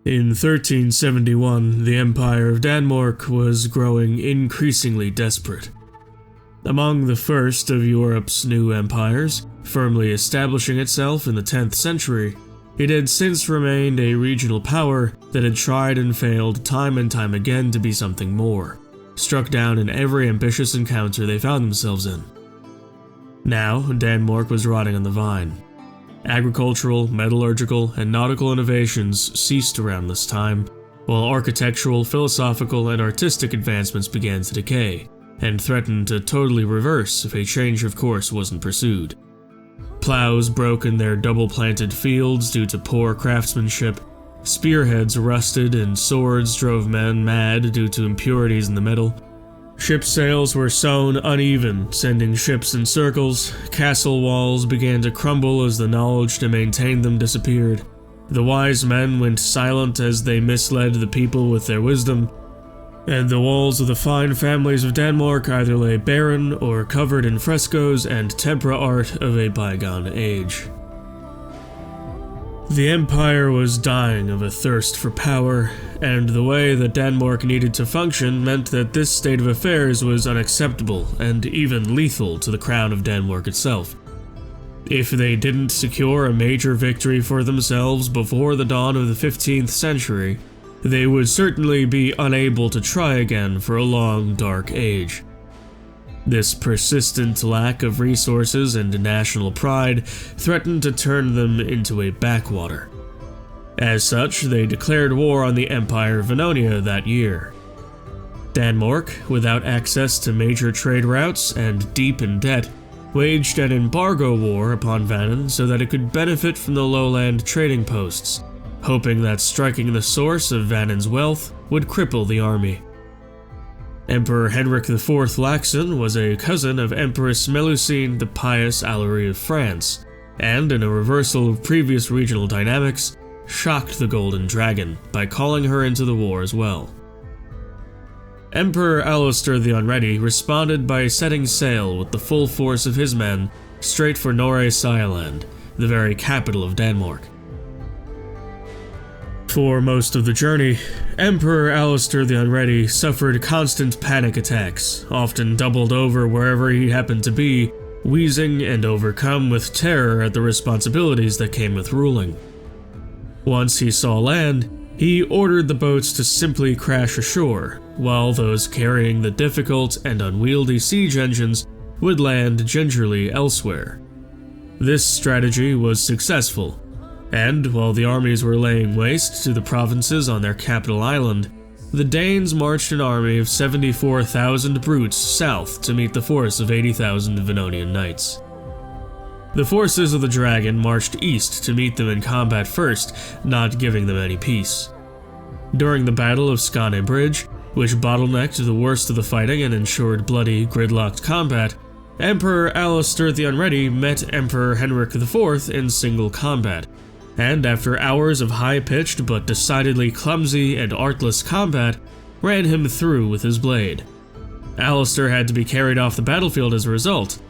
In 1371, the Empire of Denmark was growing increasingly desperate. Among the first of Europe's new empires, firmly establishing itself in the 10th century, it had since remained a regional power that had tried and failed time and time again to be something more, struck down in every ambitious encounter they found themselves in. Now, Denmark was rotting on the vine. Agricultural, metallurgical, and nautical innovations ceased around this time, while architectural, philosophical, and artistic advancements began to decay, and threatened to totally reverse if a change of course wasn't pursued. Plows broke in their double-planted fields due to poor craftsmanship, spearheads rusted, and swords drove men mad due to impurities in the metal. Ship sails were sewn uneven, sending ships in circles. Castle walls began to crumble as the knowledge to maintain them disappeared. The wise men went silent as they misled the people with their wisdom, and the walls of the fine families of Denmark either lay barren or covered in frescoes and tempera art of a bygone age. The empire was dying of a thirst for power, and the way that Denmark needed to function meant that this state of affairs was unacceptable and even lethal to the crown of Denmark itself. If they didn't secure a major victory for themselves before the dawn of the 15th century, they would certainly be unable to try again for a long, dark age. This persistent lack of resources and national pride threatened to turn them into a backwater. As such, they declared war on the Empire of Vannin that year. Denmark, without access to major trade routes and deep in debt, waged an embargo war upon Vannin so that it could benefit from the lowland trading posts, hoping that striking the source of Vannin's wealth would cripple the army. Emperor Henrik IV Laxon was a cousin of Empress Melusine the Pious Alarie of France, and in a reversal of previous regional dynamics, shocked the Golden Dragon by calling her into the war as well. Emperor Alistair the Unready responded by setting sail with the full force of his men straight for Norge-Sjælland, the very capital of Denmark. For most of the journey, Emperor Alistair the Unready suffered constant panic attacks, often doubled over wherever he happened to be, wheezing and overcome with terror at the responsibilities that came with ruling. Once he saw land, he ordered the boats to simply crash ashore, while those carrying the difficult and unwieldy siege engines would land gingerly elsewhere. This strategy was successful, and while the armies were laying waste to the provinces on their capital island, the Danes marched an army of 74,000 brutes south to meet the force of 80,000 Vannonian knights. The forces of the dragon marched east to meet them in combat first, not giving them any peace. During the Battle of Skane Bridge, which bottlenecked the worst of the fighting and ensured bloody, gridlocked combat, Emperor Alistair the Unready met Emperor Henrik IV in single combat, and after hours of high-pitched but decidedly clumsy and artless combat, ran him through with his blade. Alistair had to be carried off the battlefield as a result.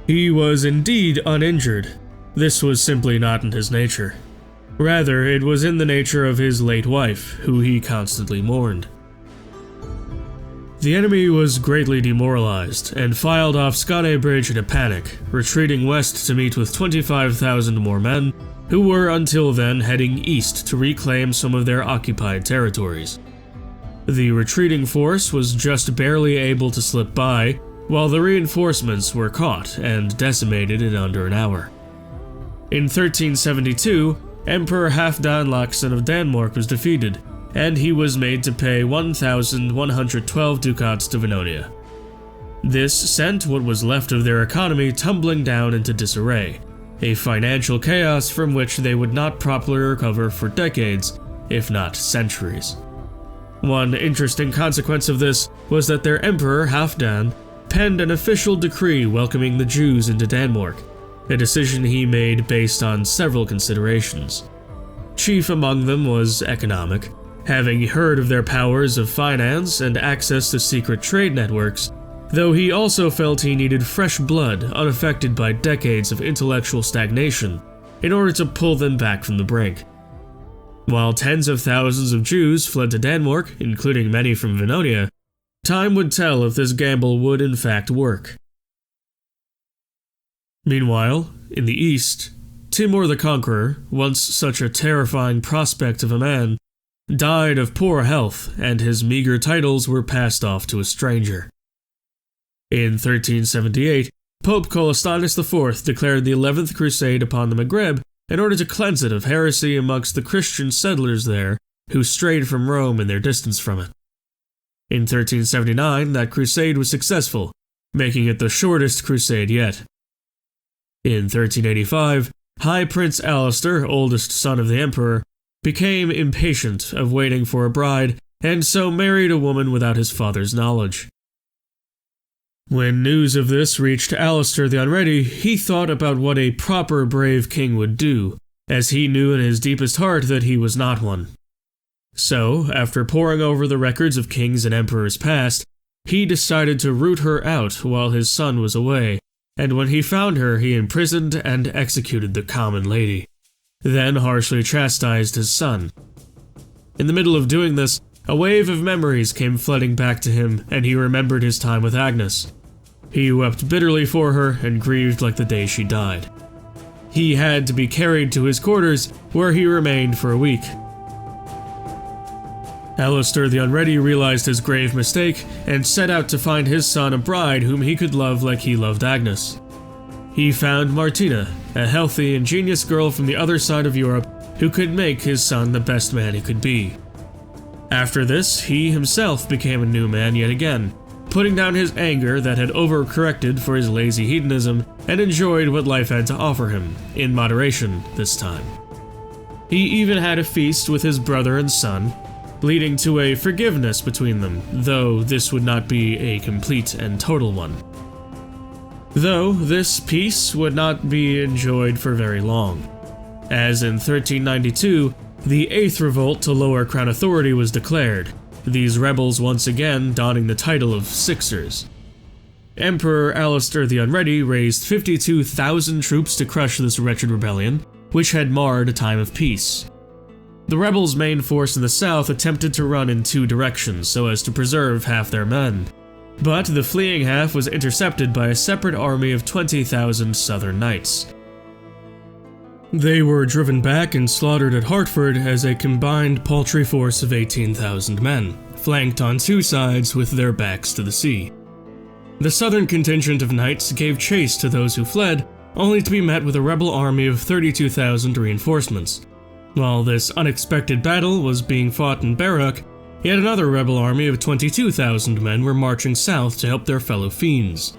He was indeed uninjured. This was simply not in his nature. Rather, it was in the nature of his late wife, who he constantly mourned. The enemy was greatly demoralized, and filed off Skane Bridge in a panic, retreating west to meet with 25,000 more men, who were until then heading east to reclaim some of their occupied territories. The retreating force was just barely able to slip by, while the reinforcements were caught and decimated in under an hour. In 1372, Emperor Halfdan Laxon of Denmark was defeated, and he was made to pay 1,112 ducats to Vannin. This sent what was left of their economy tumbling down into disarray, a financial chaos from which they would not properly recover for decades, if not centuries. One interesting consequence of this was that their emperor, Halfdan, penned an official decree welcoming the Jews into Denmark, a decision he made based on several considerations. Chief among them was economic. Having heard of their powers of finance and access to secret trade networks, though he also felt he needed fresh blood unaffected by decades of intellectual stagnation in order to pull them back from the brink. While tens of thousands of Jews fled to Denmark, including many from Vannonia, time would tell if this gamble would in fact work. Meanwhile, in the east, Timur the Conqueror, once such a terrifying prospect of a man, died of poor health, and his meager titles were passed off to a stranger. In 1378, Pope Colastanus IV declared the 11th Crusade upon the Maghreb in order to cleanse it of heresy amongst the Christian settlers there who strayed from Rome in their distance from it. In 1379, that crusade was successful, making it the shortest crusade yet. In 1385, High Prince Alistair, oldest son of the Emperor, became impatient of waiting for a bride and so married a woman without his father's knowledge. When news of this reached Alistair the Unready, he thought about what a proper brave king would do, as he knew in his deepest heart that he was not one. So, after poring over the records of kings and emperors past, he decided to root her out while his son was away, and when he found her he imprisoned and executed the common lady, then harshly chastised his son. In the middle of doing this, a wave of memories came flooding back to him, and he remembered his time with Agnes. He wept bitterly for her and grieved like the day she died. He had to be carried to his quarters, where he remained for a week. Alistair the Unready realized his grave mistake and set out to find his son a bride whom he could love like he loved Agnes. He found Martina, a healthy, ingenious girl from the other side of Europe who could make his son the best man he could be. After this, he himself became a new man yet again, putting down his anger that had overcorrected for his lazy hedonism and enjoyed what life had to offer him, in moderation this time. He even had a feast with his brother and son, leading to a forgiveness between them, though this would not be a complete and total one. Though this peace would not be enjoyed for very long, as in 1392, the 8th revolt to lower crown authority was declared, these rebels once again donning the title of Sixers. Emperor Alistair the Unready raised 52,000 troops to crush this wretched rebellion, which had marred a time of peace. The rebels' main force in the south attempted to run in 2 directions so as to preserve half their men, but the fleeing half was intercepted by a separate army of 20,000 southern knights. They were driven back and slaughtered at Hartford as a combined paltry force of 18,000 men, flanked on 2 sides with their backs to the sea. The southern contingent of knights gave chase to those who fled, only to be met with a rebel army of 32,000 reinforcements. While this unexpected battle was being fought in Barak, yet another rebel army of 22,000 men were marching south to help their fellow fiends.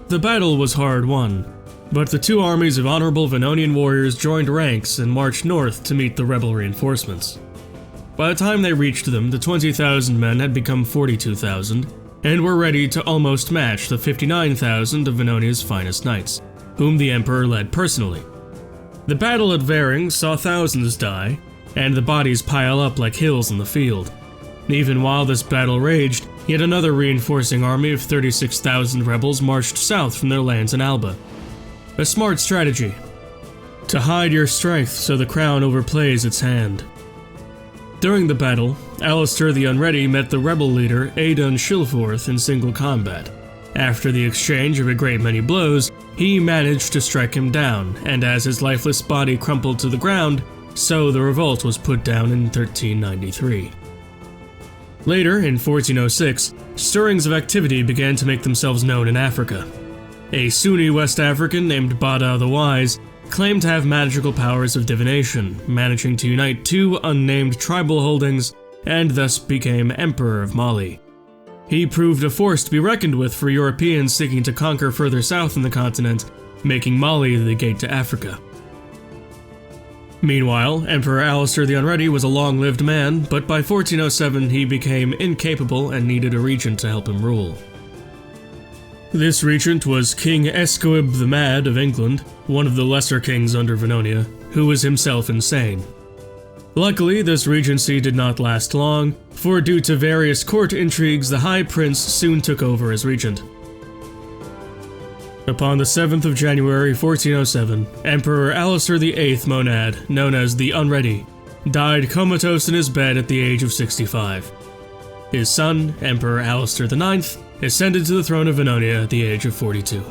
The battle was hard won, but the 2 armies of honorable Vannonian warriors joined ranks and marched north to meet the rebel reinforcements. By the time they reached them, the 20,000 men had become 42,000, and were ready to almost match the 59,000 of Vannonia's finest knights, whom the emperor led personally. The battle at Varing saw thousands die, and the bodies pile up like hills in the field. Even while this battle raged, yet another reinforcing army of 36,000 rebels marched south from their lands in Alba. A smart strategy. To hide your strength so the crown overplays its hand. During the battle, Alistair the Unready met the rebel leader Adon Shilforth in single combat. After the exchange of a great many blows, he managed to strike him down, and as his lifeless body crumpled to the ground, so the revolt was put down in 1393. Later, in 1406, stirrings of activity began to make themselves known in Africa. A Sunni West African named Bada the Wise claimed to have magical powers of divination, managing to unite 2 unnamed tribal holdings, and thus became Emperor of Mali. He proved a force to be reckoned with for Europeans seeking to conquer further south in the continent, making Mali the gate to Africa. Meanwhile, Emperor Alistair the Unready was a long-lived man, but by 1407 he became incapable and needed a regent to help him rule. This regent was King Escoib the Mad of England, one of the lesser kings under Vannonia, who was himself insane. Luckily, this regency did not last long, for due to various court intrigues, the High Prince soon took over as regent. Upon the 7th of January 1407, Emperor Alistair VIII Monad, known as the Unready, died comatose in his bed at the age of 65. His son, Emperor Alistair IX, ascended to the throne of Vannonia at the age of 42.